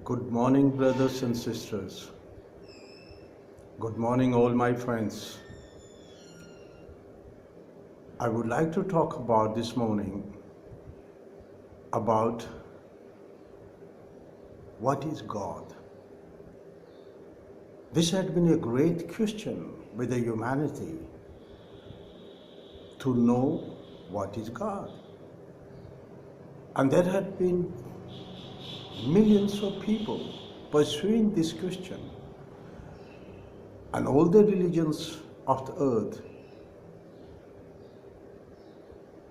Good morning, brothers and sisters. Good morning, all my friends. I would like to talk about this morning about what is God. This had been a great question with the humanity to know what is God. And there had been millions of people pursuing this question, and all the religions of the earth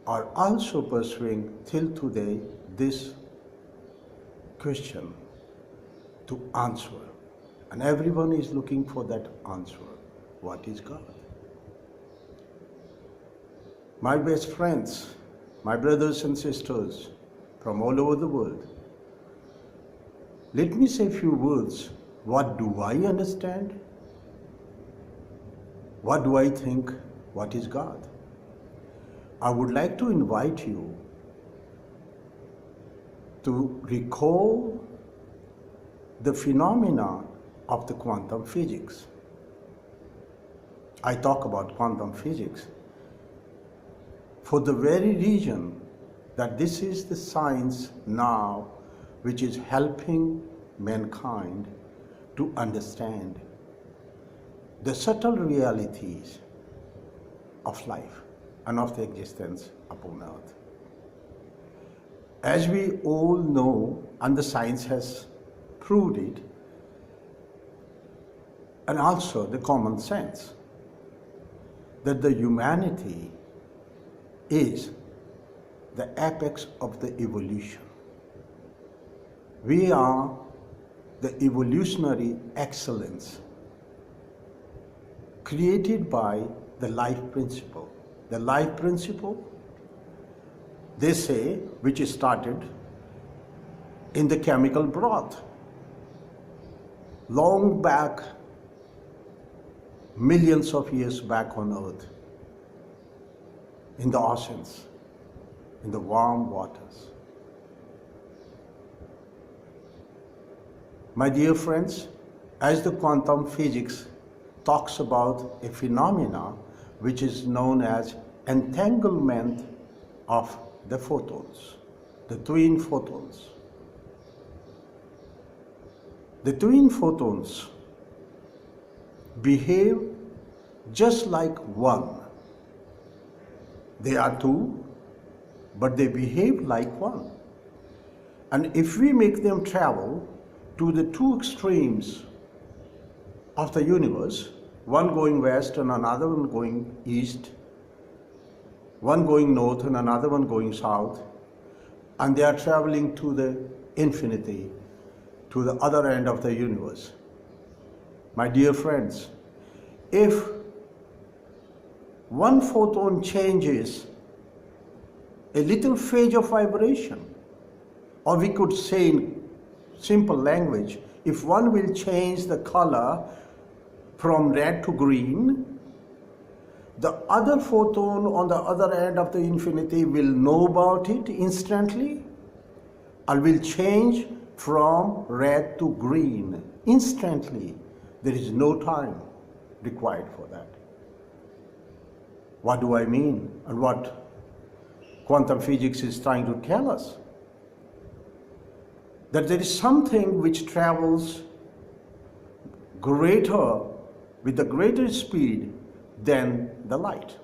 are also pursuing till today this question to answer, and everyone is looking for that answer. What is God? My best friends, my brothers and sisters from all over the world, let me say a few words. What do I understand? What do I think? What is God? I would like to invite you to recall the phenomena of the quantum physics. I talk about quantum physics for the very reason that this is the science now which is helping mankind to understand the subtle realities of life and of the existence upon earth. As we all know, and the science has proved it, and also the common sense, that the humanity is the apex of the evolution. We are the evolutionary excellence created by the life principle. The life principle, they say, which started in the chemical broth, long back, millions of years back on earth, in the oceans, in the warm waters. My dear friends, as the quantum physics talks about a phenomena which is known as entanglement of the photons, the twin photons. The twin photons behave just like one. They are two, but they behave like one. And if we make them travel to the two extremes of the universe, one going west and another one going east, one going north and another one going south, and they are traveling to the infinity, to the other end of the universe. My dear friends, if one photon changes a little phase of vibration, or we could say in simple language, if one will change the color from red to green, the other photon on the other end of the infinity will know about it instantly and will change from red to green instantly. There is no time required for that. What do I mean, and what quantum physics is trying to tell us? That there is something which travels with a greater speed than the light.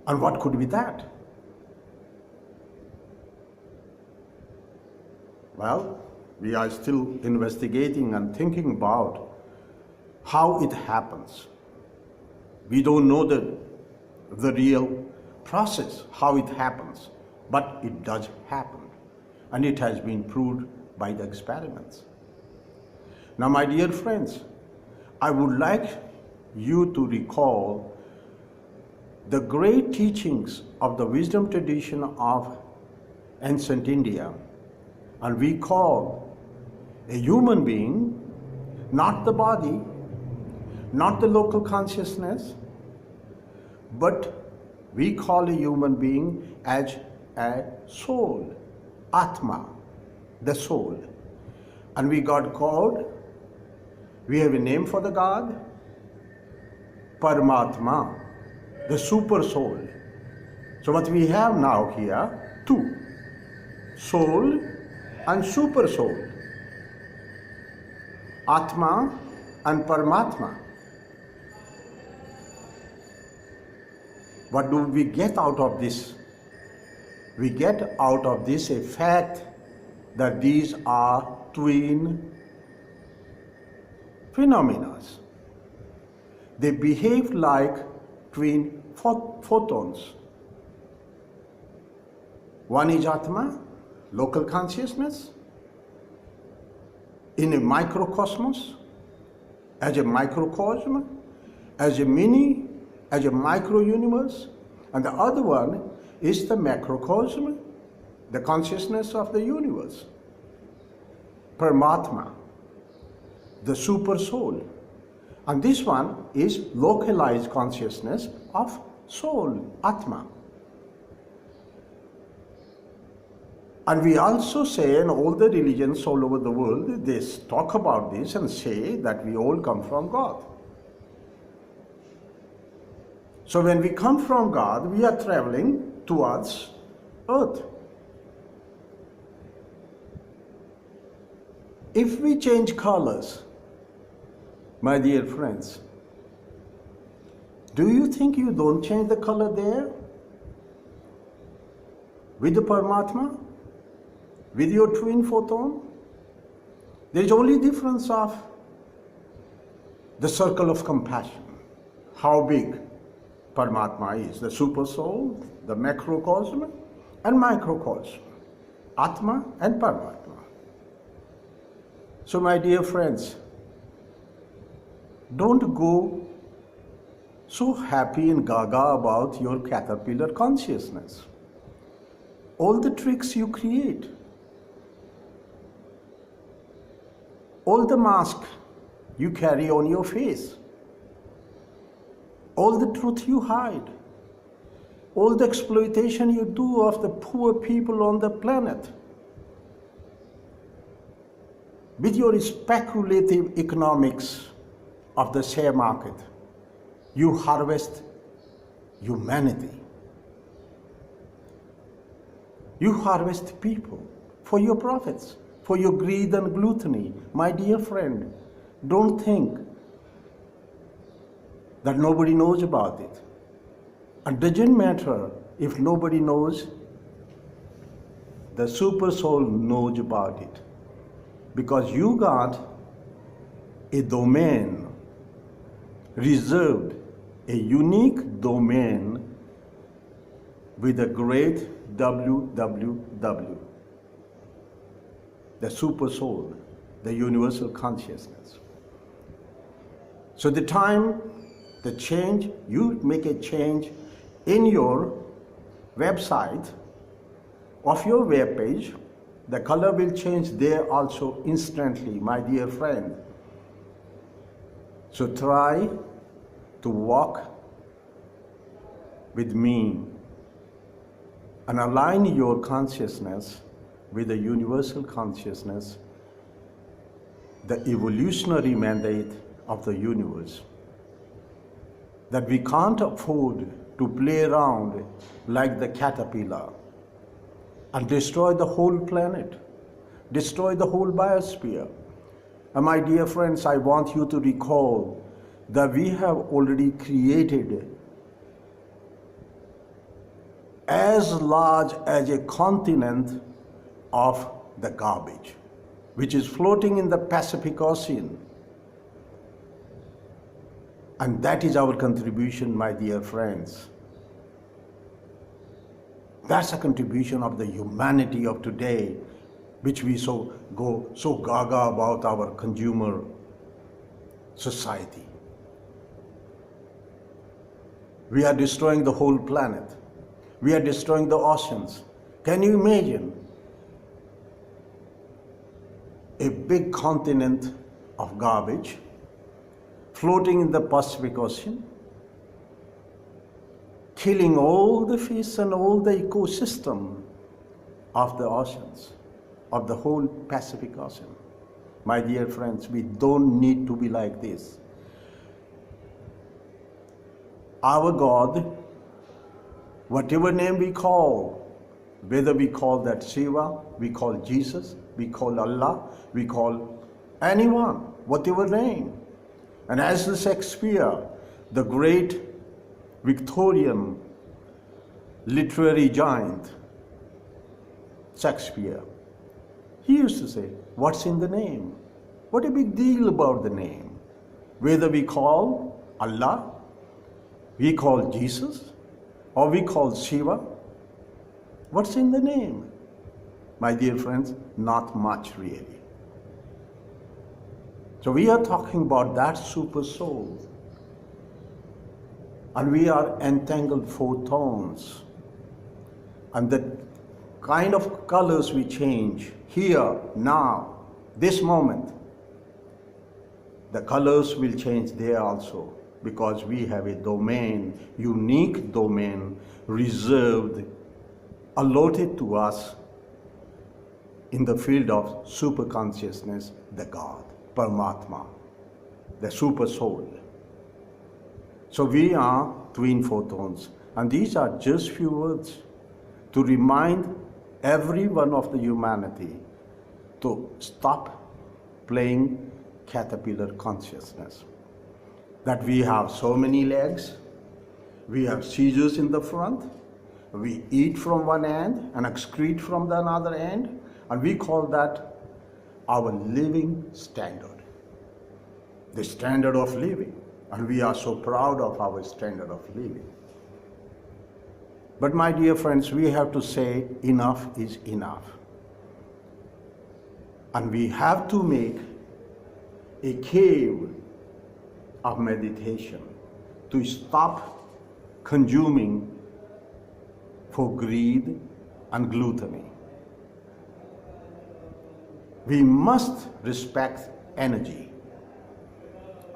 And what could be that? Well, we are still investigating and thinking about how it happens. We don't know the real process, how it happens, but it does happen. And it has been proved by the experiments. Now, my dear friends, I would like you to recall the great teachings of the wisdom tradition of ancient India. And we call a human being not the body, not the local consciousness, but we call a human being as a soul, Atma. the soul. And we got called, we have a name for the God, Paramatma, the super soul. So what we have now here, two, soul and super soul, Atma and Paramatma. What do we get out of this? We get out of this a fact that these are twin phenomena. They behave like twin photons. One is Atma, local consciousness, in a microcosmos, as a microcosm, as a mini, as a micro-universe, and the other one is the macrocosm, the consciousness of the universe. Paramatma, the super soul. And this one is localized consciousness of soul, Atma. And we also say, in all the religions all over the world, they talk about this and say that we all come from God. So when we come from God, we are traveling towards earth. If we change colors, my dear friends, do you think you don't change the color there? With the Paramatma? With your twin photon? There is only difference of the circle of compassion. How big Paramatma is, the super soul, the macrocosm and microcosm, Atma and Paramatma. So my dear friends, don't go so happy and gaga about your caterpillar consciousness. All the tricks you create, all the mask you carry on your face, all the truth you hide, all the exploitation you do of the poor people on the planet, with your speculative economics of the share market, you harvest humanity. You harvest people for your profits, for your greed and gluttony. My dear friend, don't think that nobody knows about it. It doesn't matter if nobody knows, the super soul knows about it. Because you got a domain reserved, a unique domain with a great WWW, the super soul, the universal consciousness. So the time, the change, you make a change in your website, of your web page, the color will change there also instantly, my dear friend. So try to walk with me and align your consciousness with the universal consciousness, the evolutionary mandate of the universe. That we can't afford to play around like the caterpillar and destroy the whole planet, destroy the whole biosphere. And my dear friends, I want you to recall that we have already created as large as a continent of the garbage, which is floating in the Pacific Ocean. And that is our contribution, my dear friends. That's a contribution of the humanity of today, which we go so gaga about our consumer society. We are destroying the whole planet. We are destroying the oceans. Can you imagine a big continent of garbage floating in the Pacific Ocean, killing all the fish and all the ecosystem of the oceans? of the whole Pacific Ocean. My dear friends, we don't need to be like this. Our God, whatever name we call, whether we call that Shiva, we call Jesus, we call Allah, we call anyone, whatever name. And as the Shakespeare, the great Victorian literary giant, Shakespeare, he used to say, what's in the name? What a big deal about the name? Whether we call Allah, we call Jesus, or we call Shiva, what's in the name? My dear friends, not much really. So we are talking about that super soul. And we are entangled photons. And the kind of colors we change here, now, this moment, the colors will change there also, because we have a domain, unique domain, reserved, allotted to us in the field of super consciousness, the God, Paramatma, the super soul. So we are twin photons, and these are just few words to remind every one of the humanity to stop playing caterpillar consciousness. That we have so many legs, we have seizures in the front, we eat from one end and excrete from the another end, and we call that our living standard, the standard of living. And we are so proud of our standard of living. But my dear friends, we have to say enough is enough. And we have to make a cave of meditation to stop consuming for greed and gluttony. We must respect energy,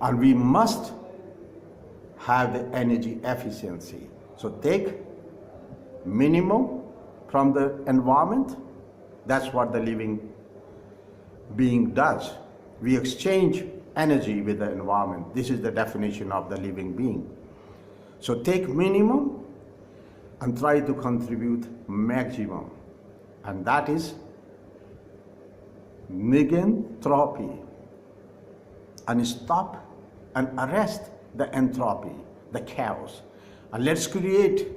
and we must have the energy efficiency. So take minimum from the environment. That's what the living being does. We exchange energy with the environment. This is the definition of the living being. So take minimum and try to contribute maximum. And that is negentropy. And stop and arrest the entropy, the chaos. And let's create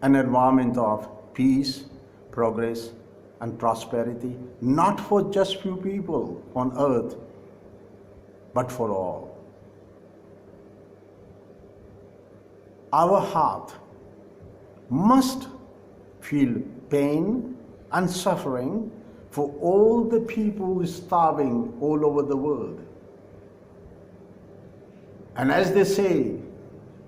an environment of peace, progress, and prosperity, not for just few people on earth, but for all. Our heart must feel pain and suffering for all the people starving all over the world. And as they say,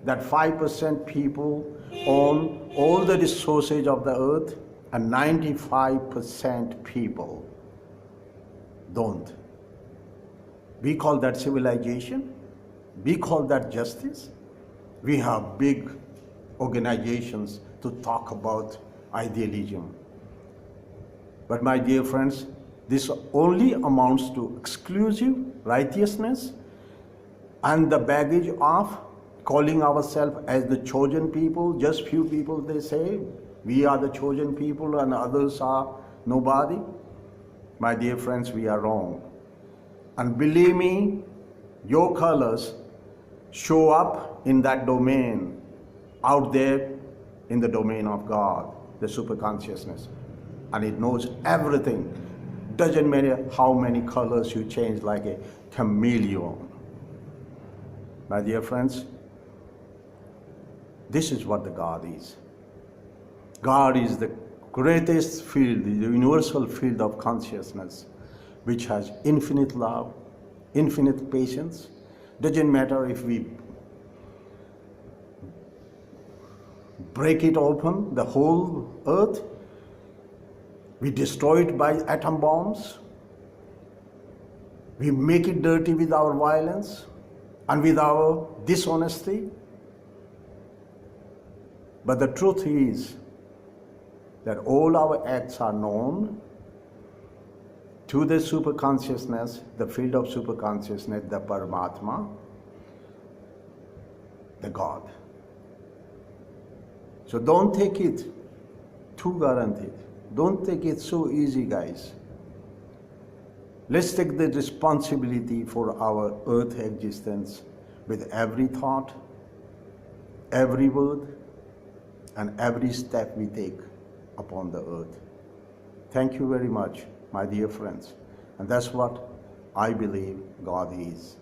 that 5% people own all the resources of the earth, and 95% people don't. We call that civilization. We call that justice. We have big organizations to talk about idealism. But my dear friends, this only amounts to exclusive righteousness and the baggage of calling ourselves as the chosen people. Just few people, they say, we are the chosen people and others are nobody. My dear friends, we are wrong. And believe me, your colors show up in that domain, out there in the domain of God, the superconsciousness. And it knows everything. Doesn't matter how many colors you change, like a chameleon. My dear friends, this is what the God is. God is the greatest field, the universal field of consciousness, which has infinite love, infinite patience. Doesn't matter if we break it open, the whole earth, we destroy it by atom bombs, we make it dirty with our violence and with our dishonesty. But the truth is that all our acts are known to the superconsciousness, the field of superconsciousness, the Paramatma, the God. So don't take it too guaranteed. Don't take it so easy, guys. Let's take the responsibility for our earth existence with every thought, every word, and every step we take upon the earth. Thank you very much, my dear friends. And that's what I believe God is.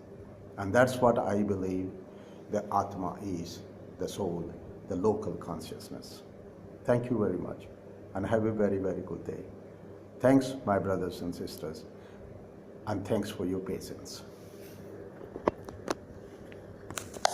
And that's what I believe the Atma is, the soul, the local consciousness. Thank you very much, and have a very, very good day. Thanks, my brothers and sisters, and thanks for your patience.